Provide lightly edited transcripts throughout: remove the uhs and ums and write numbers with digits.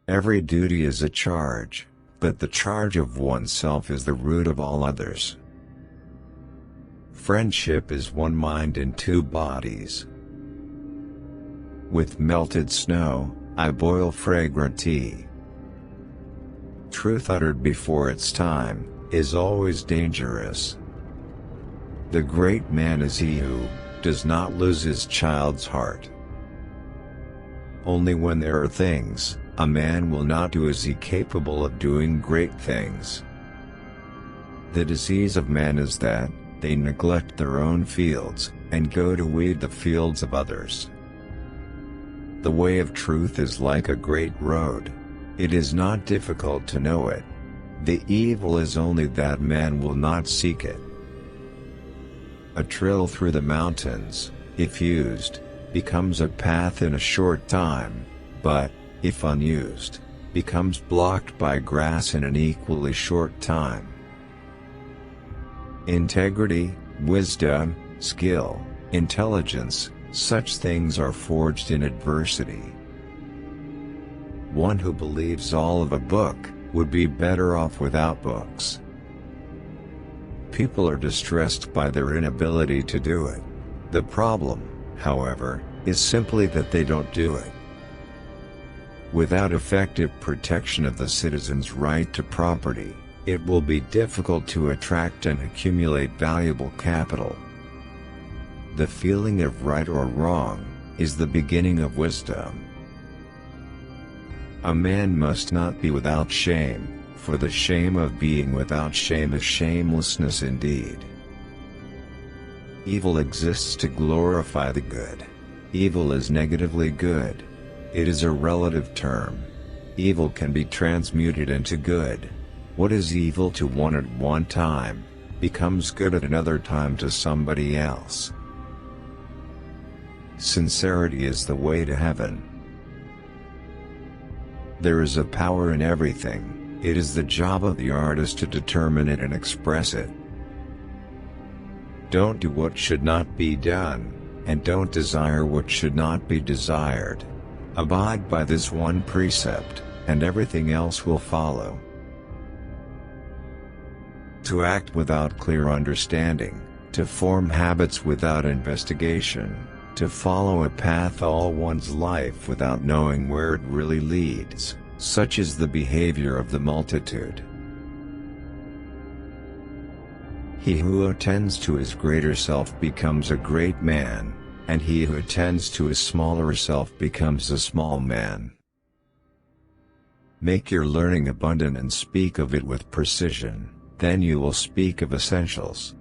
Every duty is a charge, but the charge of oneself is the root of all others. Friendship is one mind in two bodies. With melted snow, I boil fragrant tea. Truth uttered before its time is always dangerous. The great man is he who does not lose his child's heart. Only when there are things a man will not do is he capable of doing great things. The disease of man is that they neglect their own fields and go to weed the fields of others. The way of truth is like a great road. It is not difficult to know it. The evil is only that man will not seek it. A trail through the mountains, if used, becomes a path in a short time, but, if unused, becomes blocked by grass in an equally short time. Integrity, wisdom, skill, intelligence, such things are forged in adversity. One who believes all of a book would be better off without books. People are distressed by their inability to do it. The problem, however, is simply that they don't do it. Without effective protection of the citizen's right to property, it will be difficult to attract and accumulate valuable capital. The feeling of right or wrong is the beginning of wisdom. A man must not be without shame, for the shame of being without shame is shamelessness indeed. Evil exists to glorify the good. Evil is negatively good. It is a relative term. Evil can be transmuted into good. What is evil to one at one time, becomes good at another time to somebody else. Sincerity is the way to heaven. There is a power in everything. It is the job of the artist to determine it and express it. Don't do what should not be done, and don't desire what should not be desired. Abide by this one precept, and everything else will follow. To act without clear understanding, to form habits without investigation, to follow a path all one's life without knowing where it really leads, such is the behavior of the multitude. He who attends to his greater self becomes a great man, and he who attends to his smaller self becomes a small man. Make your learning abundant and speak of it with precision, then you will speak of essentials.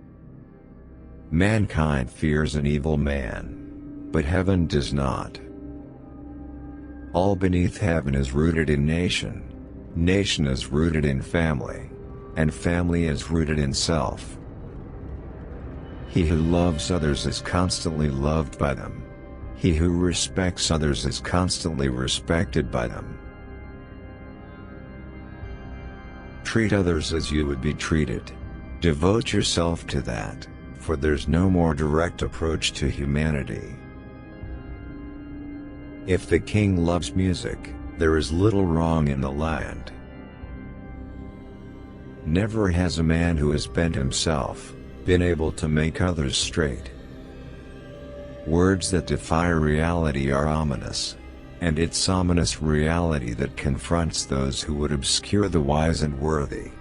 Mankind fears an evil man, but heaven does not. All beneath heaven is rooted in nation, nation is rooted in family, and family is rooted in self. He who loves others is constantly loved by them. He who respects others is constantly respected by them. Treat others as you would be treated. Devote yourself to that, for there's no more direct approach to humanity. If the king loves music, there is little wrong in the land. Never has a man who has bent himself been able to make others straight. Words that defy reality are ominous, and it's ominous reality that confronts those who would obscure the wise and worthy.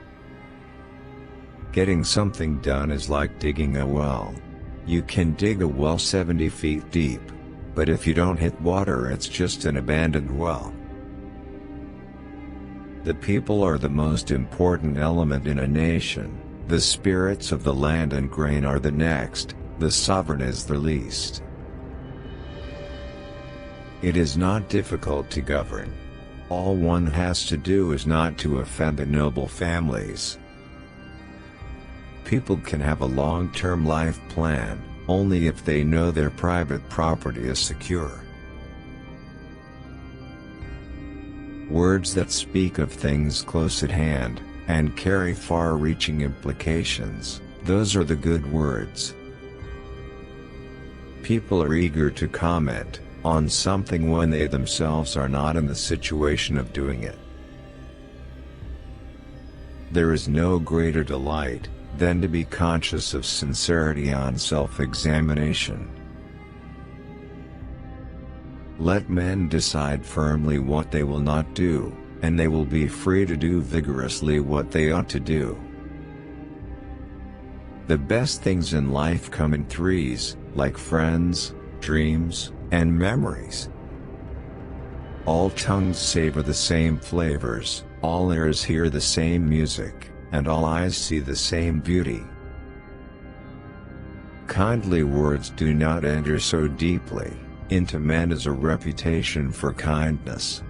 Getting something done is like digging a well. You can dig a well 70 feet deep, but if you don't hit water, it's just an abandoned well. The people are the most important element in a nation. The spirits of the land and grain are the next, the sovereign is the least. It is not difficult to govern. All one has to do is not to offend the noble families. People can have a long-term life plan, only if they know their private property is secure. Words that speak of things close at hand, and carry far-reaching implications, those are the good words. People are eager to comment on something when they themselves are not in the situation of doing it. There is no greater delight than to be conscious of sincerity on self-examination. Let men decide firmly what they will not do, and they will be free to do vigorously what they ought to do. The best things in life come in threes, like friends, dreams, and memories. All tongues savor the same flavors, all ears hear the same music, and all eyes see the same beauty. Kindly words do not enter so deeply into men as a reputation for kindness.